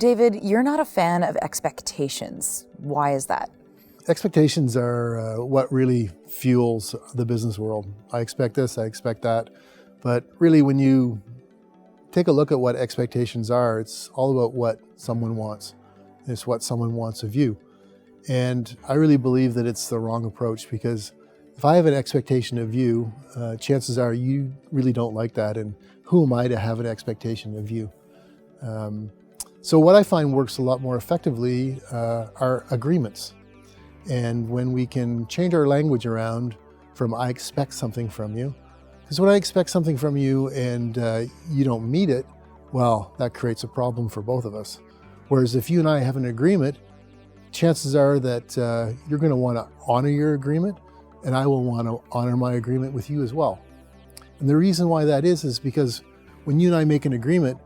David, you're not a fan of expectations. Why is that? Expectations are what really fuels the business world. I expect this, I expect that. But really, when you take a look at what expectations are, it's all about what someone wants. It's what someone wants of you. And I really believe that it's the wrong approach, because if I have an expectation of you, chances are you really don't like that. And who am I to have an expectation of you? So what I find works a lot more effectively are agreements. And when we can change our language around from I expect something from you, because when I expect something from you and you don't meet it, well, that creates a problem for both of us. Whereas if you and I have an agreement, chances are that you're going to want to honor your agreement, and I will want to honor my agreement with you as well. And the reason why that is because when you and I make an agreement,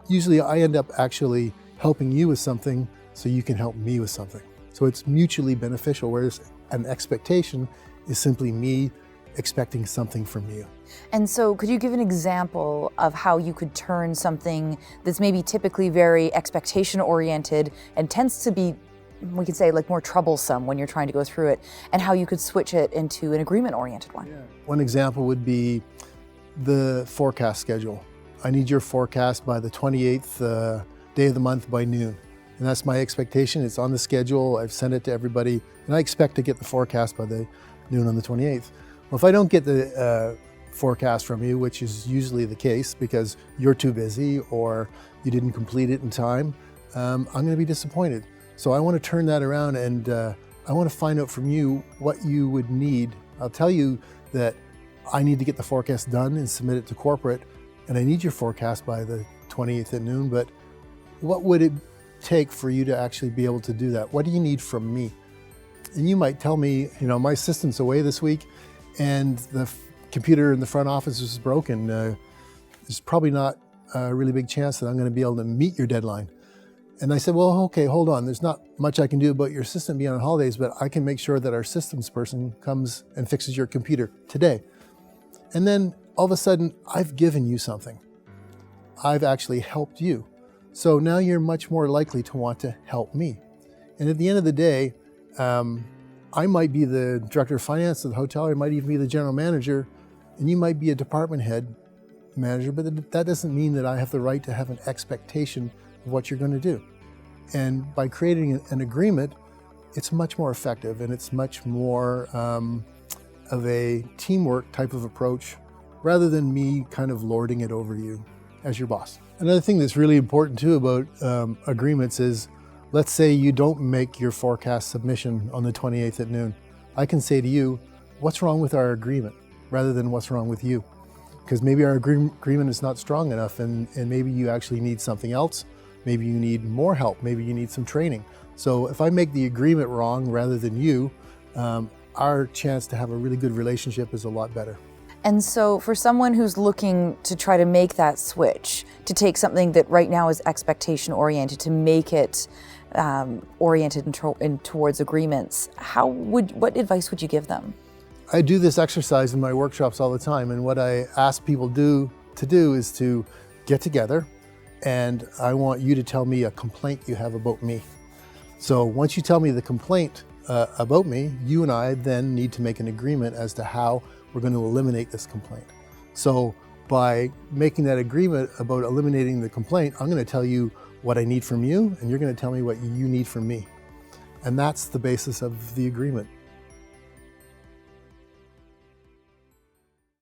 usually I end up actually helping you with something so you can help me with something. So it's mutually beneficial, whereas an expectation is simply me expecting something from you. And so could you give an example of how you could turn something that's maybe typically very expectation oriented and tends to be, we could say, like more troublesome when you're trying to go through it, and how you could switch it into an agreement oriented one? Yeah. One example would be the forecast schedule. I need your forecast by the 28th day of the month by noon. And that's my expectation. It's on the schedule. I've sent it to everybody, and I expect to get the forecast by the noon on the 28th. Well, if I don't get the forecast from you, which is usually the case because you're too busy or you didn't complete it in time, I'm going to be disappointed. So I want to turn that around, and I want to find out from you what you would need. I'll tell you that I need to get the forecast done and submit it to corporate, and I need your forecast by the 28th at noon, but what would it take for you to actually be able to do that? What do you need from me? And you might tell me, my assistant's away this week and the computer in the front office is broken. There's probably not a really big chance that I'm going to be able to meet your deadline. And I said, well, okay, hold on. There's not much I can do about your assistant being on holidays, but I can make sure that our systems person comes and fixes your computer today. And then all of a sudden, I've given you something. I've actually helped you. So now you're much more likely to want to help me. And at the end of the day, I might be the director of finance of the hotel, or I might even be the general manager, and you might be a department head manager, but that doesn't mean that I have the right to have an expectation of what you're going to do. And by creating an agreement, it's much more effective, and it's much more of a teamwork type of approach, rather than me kind of lording it over you as your boss. Another thing that's really important too about agreements is, let's say you don't make your forecast submission on the 28th at noon. I can say to you, what's wrong with our agreement, rather than what's wrong with you? Because maybe our agreement is not strong enough, and maybe you actually need something else. Maybe you need more help. Maybe you need some training. So if I make the agreement wrong rather than you, our chance to have a really good relationship is a lot better. And so for someone who's looking to try to make that switch, to take something that right now is expectation oriented, to make it oriented towards agreements, what advice would you give them? I do this exercise in my workshops all the time, and what I ask people to do is to get together, and I want you to tell me a complaint you have about me. So once you tell me the complaint about me, you and I then need to make an agreement as to how we're going to eliminate this complaint. So by making that agreement about eliminating the complaint, I'm going to tell you what I need from you, and you're going to tell me what you need from me. And that's the basis of the agreement.